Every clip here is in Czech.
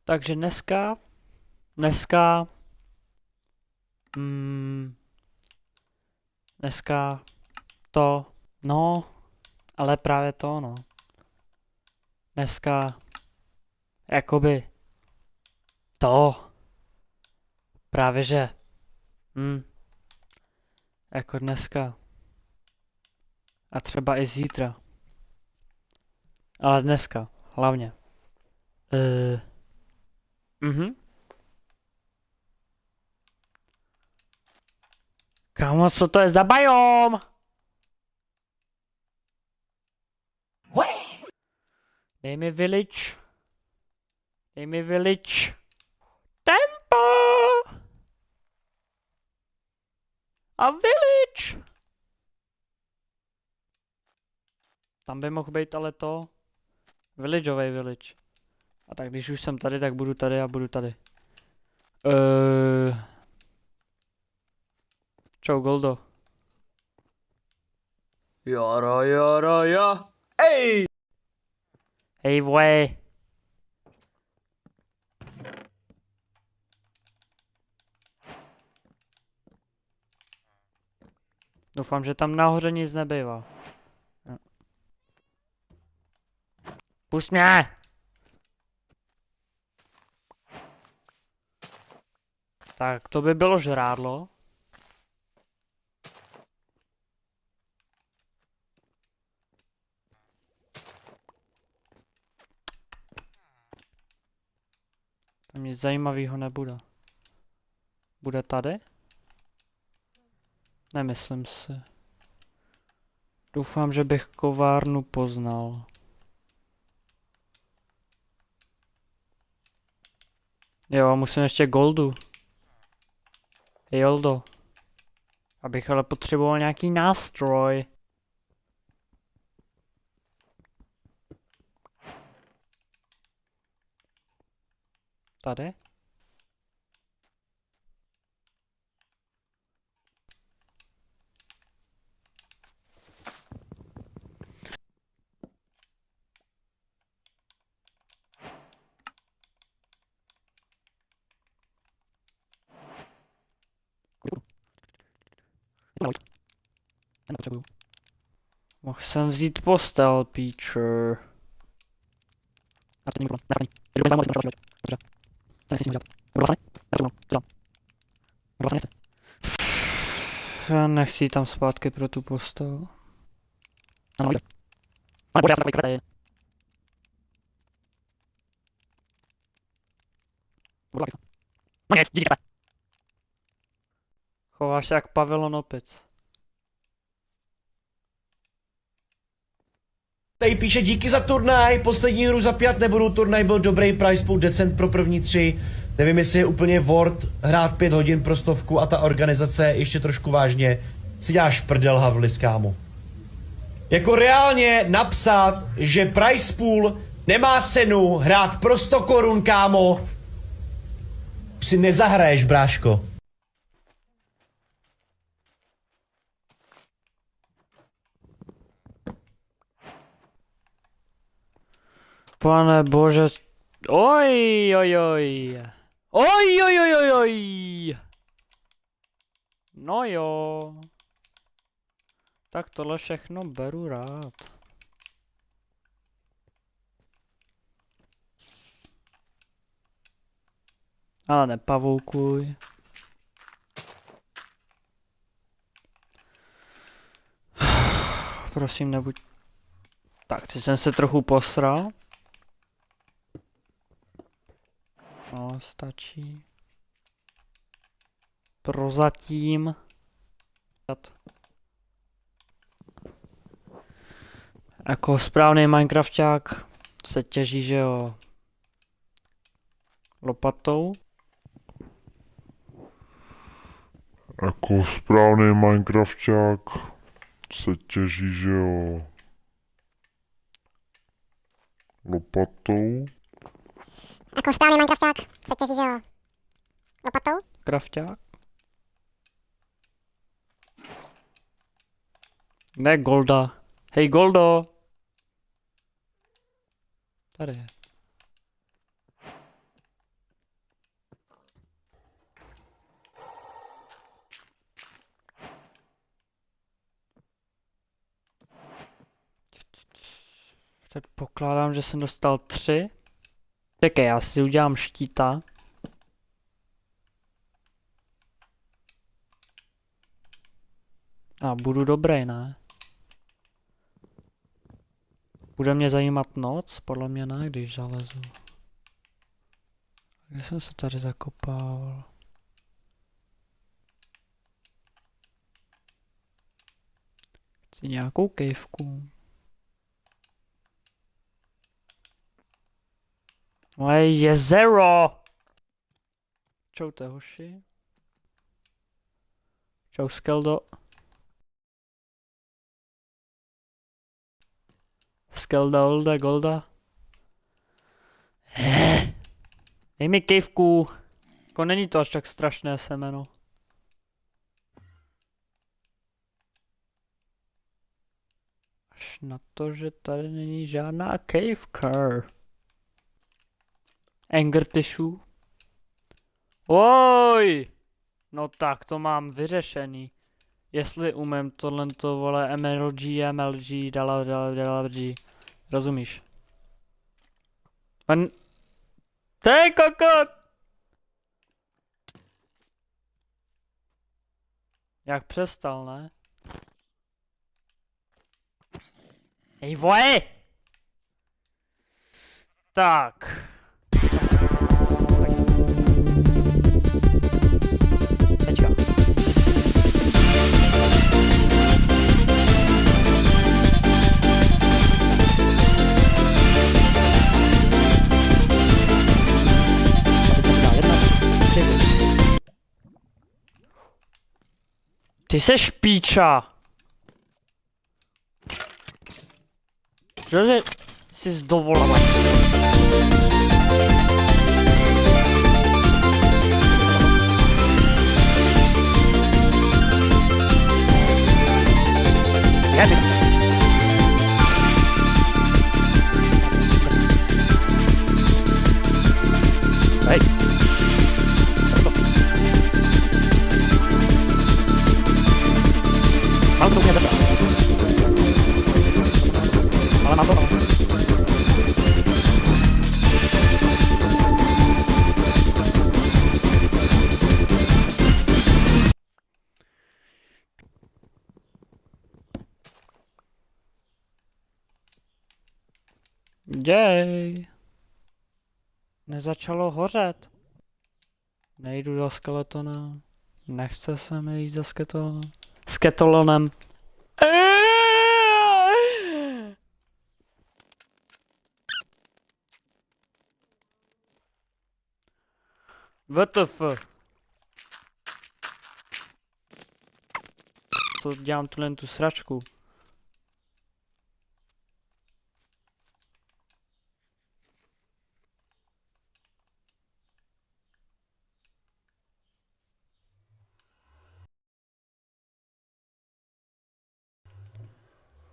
Takže dneska, dneska to, no, ale právě to, no. Dneska, jakoby, to, právě že, jako dneska. A třeba i zítra. Ale dneska, hlavně. Kámo, co to je za bajom? Dej mi village. Dej mi village. Tempo! A village! Tam by mohl být ale to. Villageový village. A tak když už jsem tady, tak budu tady a budu tady. Čau, Goldo. Jo. Ej! Hej, vole. Doufám, že tam nahoře nic nebývá. Pusť mě! Tak, to by bylo žrádlo. Tam nic zajímavého nebude. Bude tady? Nemyslím si. Doufám, že bych kovárnu poznal. Jo, musím ještě goldu. Joldo. Abych ale potřeboval nějaký nástroj. Tady? Nepotřebuju. Mohl jsem vzít postel, Peacher. A to není problém. Nepravní. Když bude zájem, můžeš to dobře. To nechci s ním dělat. Budu vlastně? Nepotřebuju. Co dělám? Budu vlastně nechci. Já nechci jít tam zpátky pro tu postel. Ano, jde. Ale bože, já jsem takový kretej. Budu laky. No nic, díky tebe. Chováš se jak pavilon opic. Tady píše díky za turnaj, poslední hru za 5 nebudu, turnaj byl dobrý, price pool decent pro první 3. Nevím, jestli je úplně worth hrát 5 hodin pro 100 a ta organizace ještě trošku vážně si děláš prdel, Havlis, kámo. Jako reálně napsat, že price pool nemá cenu hrát pro 100 korun, kámo, už si nezahraješ, bráško. Pane bože. Oj. No jo. Tak tohle všechno beru rád. Ale nepavoukuj. Prosím, nebuď. Tak, teď jsem se trochu posral. No, stačí. Prozatím. Jako správný Minecrafták se těží, že jo, lopatou. Jako správný Minecrafták se těží, že jo, lopatou. Jako správný Minecrafták se těží, že jo, lopatou. Krafták. Ne Golda. Hej Goldo. Tady je. Předpokládám, že jsem dostal 3. Čekej, já si udělám štíta. A budu dobrý, ne? Bude mě zajímat noc? Podle mě ne, když zalezu. Kde jsem se tady zakopal? Chci nějakou kejvku. Moje jezero! Čau, te hoši. Čau, Skeldo. Skelda, Olda, Golda. Dej mi kejvku. Jako není to až tak strašné semeno. Až na to, že tady není žádná kejvka. Anger tissue. Oj! No tak to mám vyřešený. Jestli umím tohle to vole MLG, DLG. Rozumíš? Ty kokot! Jak přestal, ne? Hej vole! Tak. Teďka. Ty seš píča! Že jsi dovolila. Hej. Mám to mě zabrat. Ale mám to. Jej. Nezačalo hořet. Nejdu za skeletona. Nechce se mi jít za skeletolonem. WTF. Co dělám tu sračku?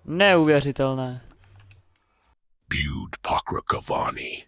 Neuvěřitelné. Butte Pakrakavani.